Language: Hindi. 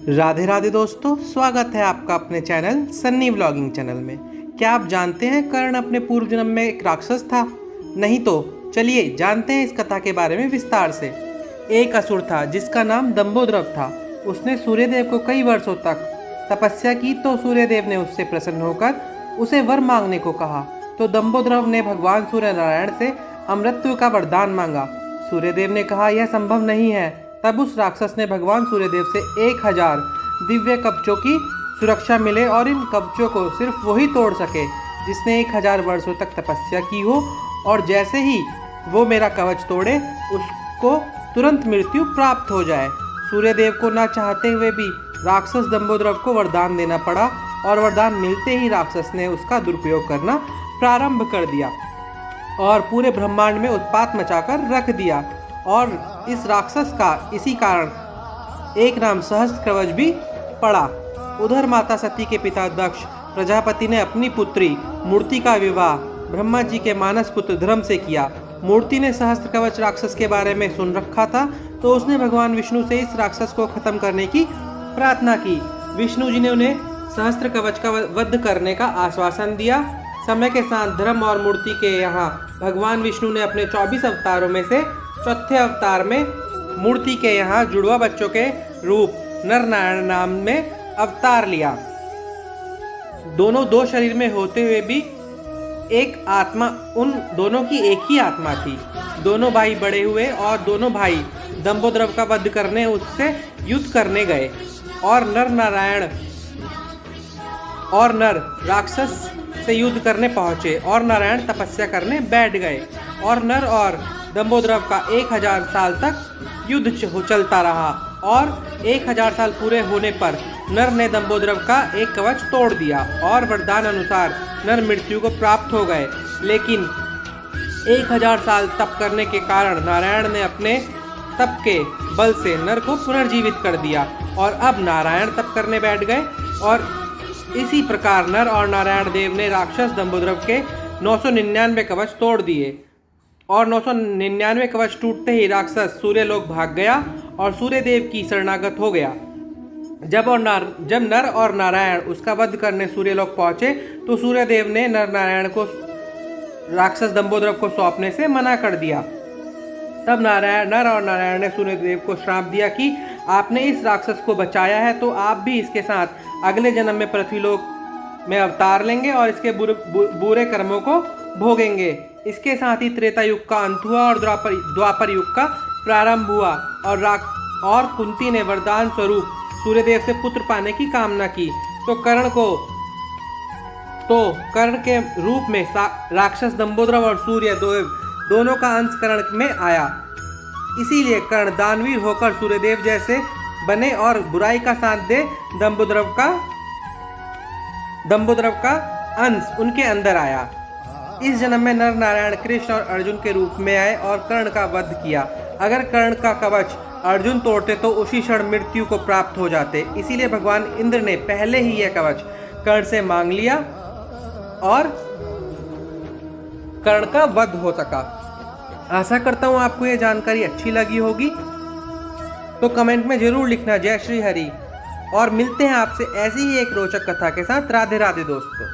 राधे राधे दोस्तों, स्वागत है आपका अपने चैनल सन्नी व्लॉगिंग चैनल में। क्या आप जानते हैं कर्ण अपने पूर्व जन्म में एक राक्षस था? नहीं तो चलिए जानते हैं इस कथा के बारे में विस्तार से। एक असुर था जिसका नाम दंभोद्रव था। उसने सूर्यदेव को कई वर्षों तक तपस्या की तो सूर्यदेव ने उससे प्रसन्न होकर उसे वर मांगने को कहा। तो दंभोद्रव ने भगवान सूर्य नारायण से अमृत्यु का वरदान मांगा। सूर्यदेव ने कहा यह संभव नहीं है। तब उस राक्षस ने भगवान सूर्यदेव से 1000 दिव्य कवचों की सुरक्षा मिले और इन कवचों को सिर्फ वही तोड़ सके जिसने 1000 वर्षों तक तपस्या की हो, और जैसे ही वो मेरा कवच तोड़े उसको तुरंत मृत्यु प्राप्त हो जाए। सूर्यदेव को ना चाहते हुए भी राक्षस दंभोद्रव को वरदान देना पड़ा, और वरदान मिलते ही राक्षस ने उसका दुरुपयोग करना प्रारंभ कर दिया और पूरे ब्रह्मांड में उत्पात मचाकर रख दिया। और इस राक्षस का इसी कारण एक नाम सहस्त्र कवच भी पड़ा। उधर माता सती के पिता दक्ष प्रजापति ने अपनी पुत्री मूर्ति का विवाह ब्रह्मा जी के मानस पुत्र धर्म से किया। मूर्ति ने सहस्त्र कवच राक्षस के बारे में सुन रखा था, तो उसने भगवान विष्णु से इस राक्षस को खत्म करने की प्रार्थना की। विष्णु जी ने उन्हें सहस्त्र कवच का वध करने का आश्वासन दिया। समय के साथ धर्म और मूर्ति के यहाँ भगवान विष्णु ने अपने 24 अवतारों में से चौथे अवतार में मूर्ति के यहाँ जुड़वा बच्चों के रूप नर नारायण नाम में अवतार लिया। दोनों दो शरीर में होते हुए भी एक आत्मा, उन दोनों की एक ही आत्मा थी। दोनों भाई बड़े हुए और दोनों भाई दंभोद्रव का वध करने उससे युद्ध करने गए, और नर राक्षस से युद्ध करने पहुंचे और नारायण तपस्या करने बैठ गए, और नर और दंभोद्रव का 1000 साल तक युद्ध चलता रहा। और 1000 साल पूरे होने पर नर ने दंभोद्रव का एक कवच तोड़ दिया और वरदान अनुसार नर मृत्यु को प्राप्त हो गए। लेकिन 1000 साल तप करने के कारण नारायण ने अपने तप के बल से नर को पुनर्जीवित कर दिया, और अब नारायण तप करने बैठ गए। और इसी प्रकार नर और नारायण देव ने राक्षस दंभोद्रव के 999 कवच तोड़ दिए, और 999 कवच टूटते ही राक्षस सूर्यलोक भाग गया और सूर्यदेव की शरणागत हो गया। जब नर और नारायण उसका वध करने सूर्यलोक पहुंचे तो सूर्यदेव ने नर नारायण को राक्षस दंभोद्रव को सौंपने से मना कर दिया। तब नर और नारायण ने सूर्यदेव को श्राप दिया कि आपने इस राक्षस को बचाया है तो आप भी इसके साथ अगले जन्म में पृथ्वीलोक में अवतार लेंगे और इसके बुरे कर्मों को भोगेंगे। इसके साथ ही त्रेता युग का अंत हुआ और द्वापर युग का प्रारंभ हुआ, और कुंती ने वरदान स्वरूप सूर्यदेव से पुत्र पाने की कामना की। तो कर्ण के रूप में राक्षस दंभोद्रव और सूर्य दोनों का अंश कर्ण में आया। इसीलिए कर्ण दानवीर होकर सूर्यदेव जैसे बने और बुराई का साथ दे दंभोद्रव का अंश उनके अंदर आया। इस जन्म में नर नारायण कृष्ण और अर्जुन के रूप में आए और कर्ण का वध किया। अगर कर्ण का कवच अर्जुन तोड़ते तो उसी क्षण मृत्यु को प्राप्त हो जाते। इसीलिए भगवान इंद्र ने पहले ही यह कवच कर्ण से मांग लिया और कर्ण का वध हो सका। आशा करता हूँ आपको यह जानकारी अच्छी लगी होगी, तो कमेंट में जरूर लिखना जय श्री हरि। और मिलते हैं आपसे ऐसी ही एक रोचक कथा के साथ। राधे राधे दोस्तों।